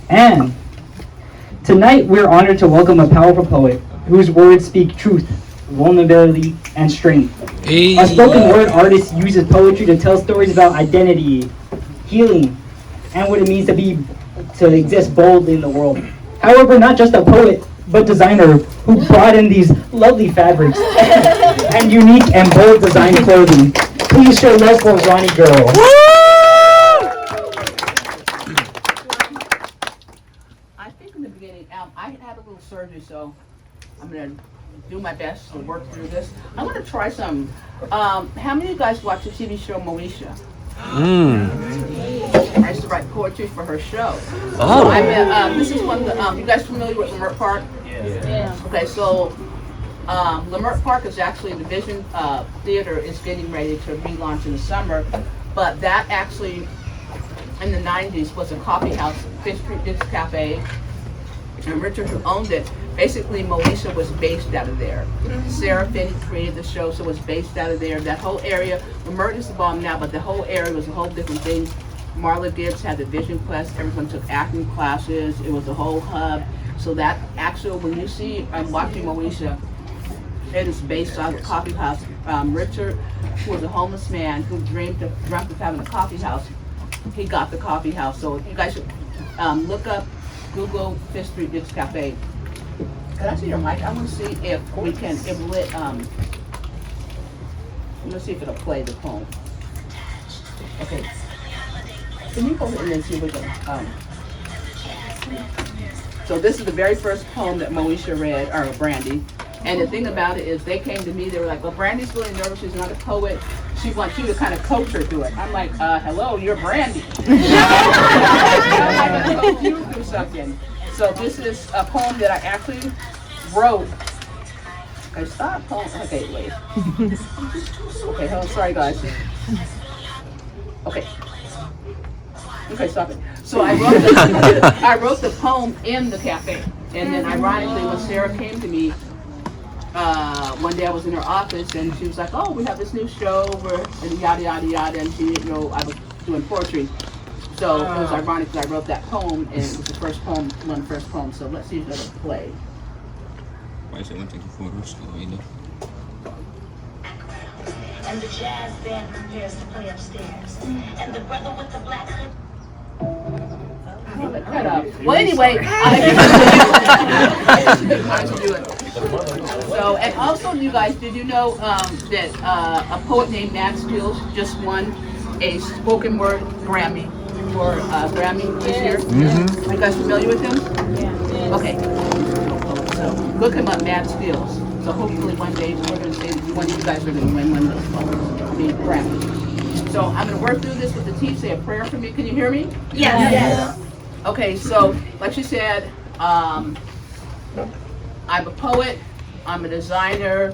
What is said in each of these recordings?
And tonight we're honored to welcome a powerful poet whose words speak truth, vulnerability, and strength. A spoken word artist uses poetry to tell stories about identity, healing, and what it means to exist boldly in the world. However, not just a poet, but designer who brought in these lovely fabrics and unique and bold design clothing. Please show love for Roni Girl. I think in the beginning, I had a little surgery, so I'm gonna do my best to work through this. I want to try some. How many of you guys watch the TV show Moesha? I used to write poetry for her show. Oh. So this is one of the, you guys familiar with Lamert Park? Yeah. Okay, so Lamert Park is actually, the Vision Theater is getting ready to relaunch in the summer, but that actually, in the 90s, was a coffee house, Fifth Street Dick's Cafe, and Richard, who owned it, basically Moesha was based out of there. Sarah Finney created the show, so it was based out of there. That whole area, Lamert is the bomb now, but the whole area was a whole different thing. Marla Gibbs had the Vision Quest, everyone took acting classes, it was a whole hub. So that actual, when you see, I'm watching Moesha, it is based on the coffee house. Richard, who was a homeless man who dreamt of having a coffee house, he got the coffee house. So you guys should look up, Google Fifth Street Dick's Cafe. Can I see your mic? I want to see if we can, I'm going to see if it'll play the poem. Okay. Can you hold it and then see if we can, so this is the very first poem that Moesha read, or Brandy. And the thing about it is they came to me, they were like, well, Brandy's really nervous, she's not a poet. She wants you to kind of coach her through it. I'm like, hello, you're Brandy. I'm going to coach you through something. So this is a poem that I actually wrote. Okay, stop poem. Okay, wait. Okay, hold on, sorry guys. Okay. Okay, stop it. So I wrote the poem in the cafe. And then ironically, when Sarah came to me, one day I was in her office and she was like, oh, we have this new show and yada, yada, yada. And she didn't know I was doing poetry. So it was ironic that I wrote that poem and it was the first poem, one of the first poems. So let's see if it'll play. Why is it taking photos? And the jazz band prepares to play upstairs. And the brother with the black hood. Cut up. Well, anyway, so, and also, you guys, did you know that a poet named Matt Stills just won a spoken word Grammy for Grammy this year? Are you guys familiar with him? Yeah. Okay. So look him up, Matt Stills. So hopefully one day we're going to say that one of you guys are going to win one of those poems, the Grammy. So I'm going to work through this with the team. Say a prayer for me. Can you hear me? Yes. Okay, so like she said, I'm a poet, I'm a designer.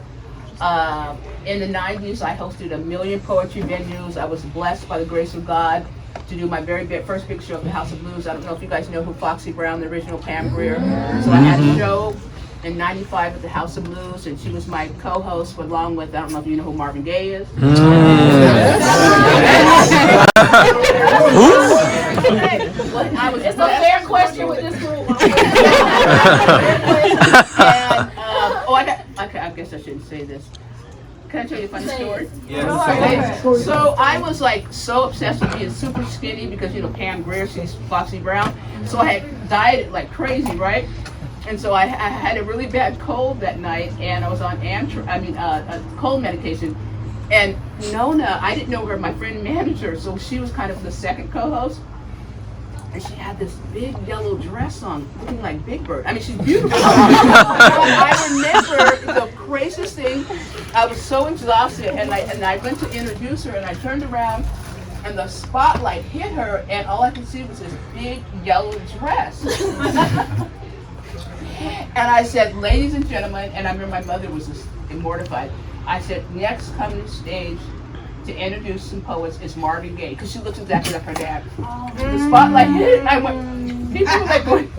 In the 90s, I hosted 1 million poetry venues. I was blessed by the grace of God to do my very first big show at the House of Blues. I don't know if you guys know who Foxy Brown, the original Pam Grier. So I had a show in 95 at the House of Blues, and she was my co-host along with, I don't know if you know who Marvin Gaye is. It's a fair question with this group. I guess I shouldn't say this. Can I tell you a funny story? Yes. Okay. So I was like so obsessed with being super skinny because Pam Grier, she's Foxy Brown. So I had dieted like crazy, right? And so I had a really bad cold that night, and I was on cold medication. And Nona, I didn't know her, my friend manager, so she was kind of the second co-host. And she had this big yellow dress on, looking like Big Bird. I mean, she's beautiful. I remember the craziest thing. I was so exhausted, and I went to introduce her, and I turned around, and the spotlight hit her, and all I could see was this big yellow dress. And I said, ladies and gentlemen, and I remember my mother was just mortified. I said, next coming to stage to introduce some poets is Marvin Gaye, because she looks exactly like her dad. The spotlight hit it, and I went, people were like going,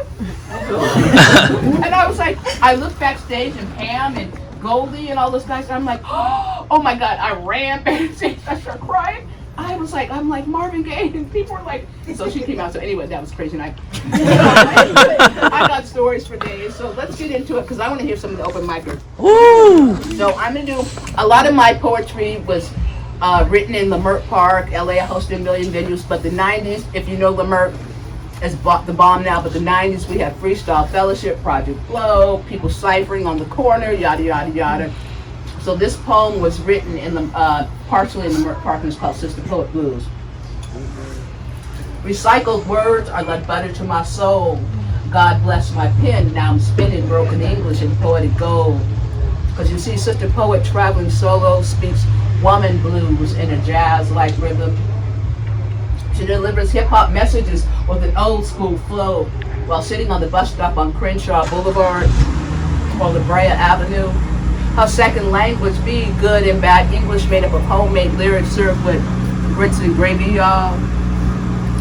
and I was like, I looked backstage, and Pam and Goldie and all those guys, and I'm like, oh my God, I ran backstage, I started crying. I'm like Marvin Gaye, and people were like, so she came out. So anyway, that was crazy. And I got stories for days. So let's get into it because I want to hear some of the open micers. So I'm gonna do a lot of my poetry was written in Leimert Park, LA. I hosted a million venues, but the '90s, if you know Leimert, is the bomb now. But the '90s, we had Freestyle Fellowship, Project Flow, people ciphering on the corner, yada yada yada. So this poem was written in the partially in Leimert Park, and it's called Sister Poet Blues. Recycled words are like butter to my soul. God bless my pen. Now I'm spinning broken English and poetic gold. Because you see, Sister Poet traveling solo speaks woman blues in a jazz-like rhythm. She delivers hip-hop messages with an old-school flow while sitting on the bus stop on Crenshaw Boulevard or La Brea Avenue. Her second language be good and bad English made up of homemade lyrics served with grits and gravy, y'all.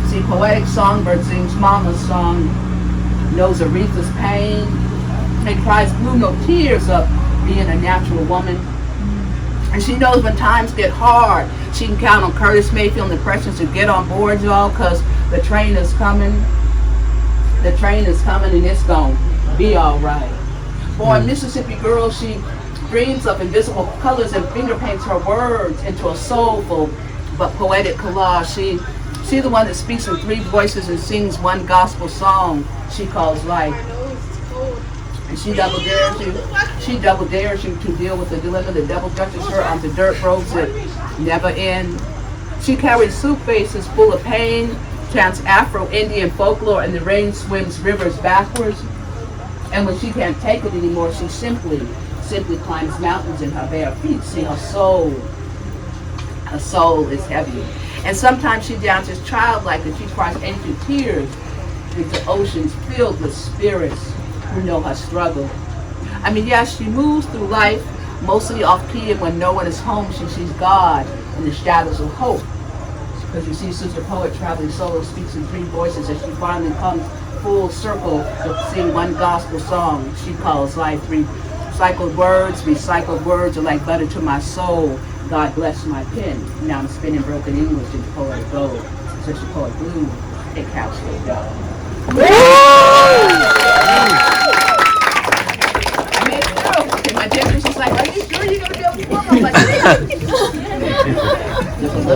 See, poetic songbird sings mama's song, knows Aretha's pain, and cries blue no tears of being a natural woman. And she knows when times get hard, she can count on Curtis Mayfield and the Precious to get on board, y'all, because the train is coming. The train is coming and it's gonna be all right. Born Mississippi girl, she dreams of invisible colors and finger paints her words into a soulful but poetic collage. She the one that speaks in three voices and sings one gospel song she calls life. And she double dares you to deal with the dilemma that devil touches her onto dirt roads that never end. She carries soup faces full of pain, chants Afro-Indian folklore, and the rain swims rivers backwards. And when she can't take it anymore, she simply climbs mountains in her bare feet. See, her soul is heavy. And sometimes she dances childlike and she cries ancient tears into oceans filled with spirits who know her struggle. I mean, yes, she moves through life mostly off key, and when no one is home, she sees God in the shadows of hope. Because you see, Sister Poet traveling solo speaks in three voices as she finally comes full circle to sing one gospel song she calls life. Recycled words are like butter to my soul. God bless my pen. Now I'm spinning broken English into poetic gold. Sister Poet Blue, it counts for it. I made it through. And my dentist was like, are you sure you're going to be able to perform? I'm like, yeah.